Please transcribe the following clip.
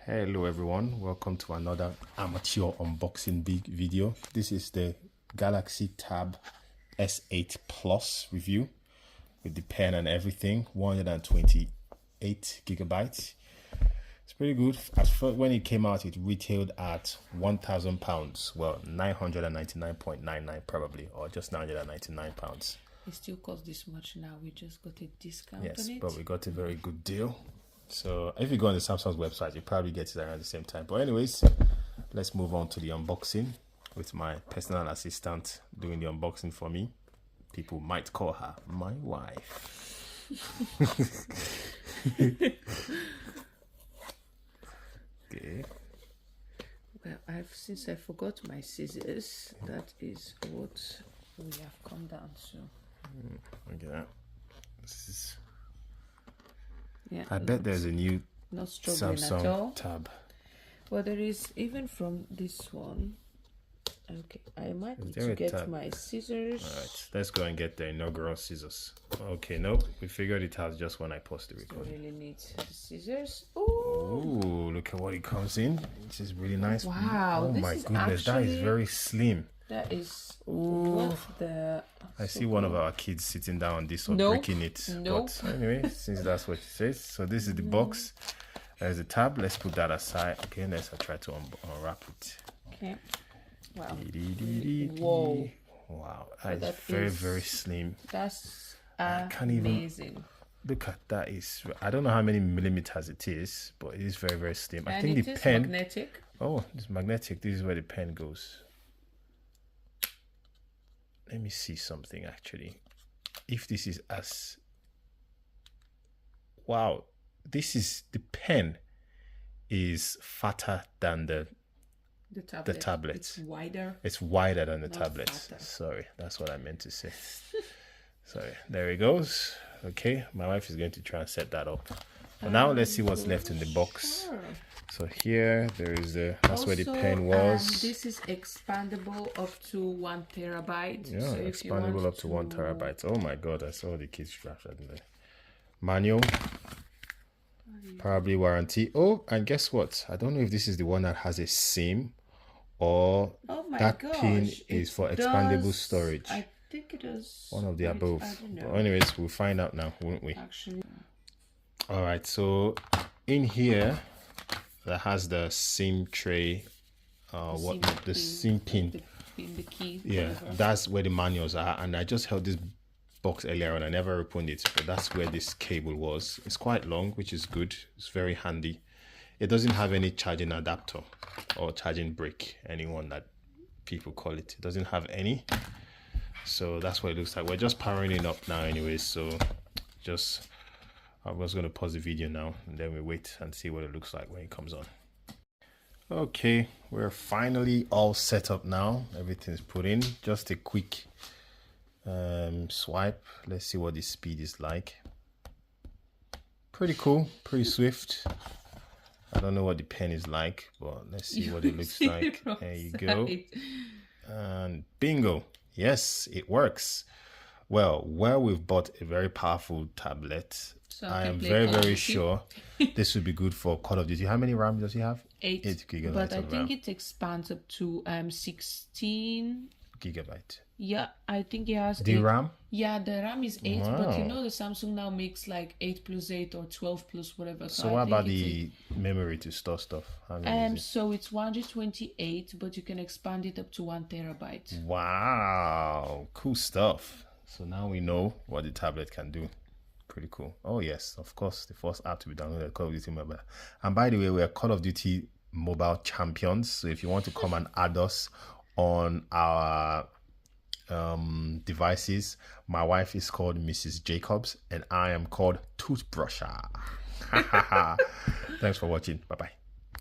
Hello everyone, welcome to another amateur unboxing big video. This is the Galaxy Tab S8 Plus review with the pen and everything. 128 gigabytes. It's pretty good. At first, when it came out, it retailed at £1,000. Well, 999.99 probably, or just £999. It still costs this much now. We just got a discount Yes, on it. but we got a very good deal. So if you go on the Samsung's website, you probably get it around the same time. But anyways, let's move on to the unboxing with my personal assistant doing the unboxing for me. People might call her my wife. Okay. Well, since I forgot my scissors, that is what we have come down to. Look at that. This is. Yeah, I bet there's a new not struggling Samsung at all. Tab. Well, there is even from this one. Okay, I might need to get my scissors. All right, let's go and get the inaugural scissors. Okay, nope, we figured it out just when I paused the recording. I really need the scissors. Ooh, look at what it comes in. This is really nice. Wow, oh this my is goodness, that is very slim. That is Ooh. the. I see one of our kids sitting down on this or breaking it. But anyway, since that's what it says. So this is the box. There's a tab. Let's put that aside. Okay, let's try to unwrap it. Okay. Wow. Whoa. Wow. That is very slim. That's amazing. Look at that. I don't know how many millimeters it is, but it is very slim. And I think it the pen. Magnetic. Oh, it's magnetic. This is where the pen goes. Let me see something actually. If this is as wow, the pen is fatter than the tablet. It's wider. It's wider than the tablet. Fatter. Sorry, that's what I meant to say. Sorry, there it goes. Okay, my wife is going to try and set that up. But now let's see what's left in the box. Sure. So here there is that's where the pen was. This is expandable up to 1 terabyte. Yeah, so expandable up to 1 terabyte. Oh my god, I saw the kids draft right there. Manual. Probably warranty. Oh, and guess what? I don't know if this is the one that has a SIM or that pin is for expandable storage. I think it is. One of the above. But anyways, we'll find out now, won't we? Actually. All right, so in here that has the SIM tray, the SIM pin. The key. Yeah, whatever. That's where the manuals are. And I just held this box earlier and I never opened it, but that's where this cable was. It's quite long, which is good. It's very handy. It doesn't have any charging adapter or charging brick, anyone that people call it. It doesn't have any. So that's what it looks like. We're just powering it up now anyways, so I'm just going to pause the video now and then we wait and see what it looks like when it comes on. Okay, we're finally all set up now. Everything's put in. Just a quick swipe. Let's see what the speed is like. Pretty cool, pretty swift. I don't know what the pen is like, but let's see what it looks like. There you go. And bingo. Yes, it works. Well, where we've bought a very powerful tablet, so I am very sure this would be good for Call of Duty. How many RAM does he have? 8 gigabytes. But I think it expands up to 16 gigabyte. Yeah, I think it has the 8. RAM. Yeah, the RAM is 8, but you know the Samsung now makes like 8+8 or 12+ whatever. So what about the memory to store stuff? So it's 128, but you can expand it up to 1 terabyte. Wow, cool stuff. So now we know what the tablet can do. Pretty cool. Oh yes, of course, the first app to be downloaded, Call of Duty Mobile. And by the way, we are Call of Duty Mobile champions. So if you want to come and add us on our devices, my wife is called Mrs. Jacobs and I am called Toothbrusher. Thanks for watching. Bye bye.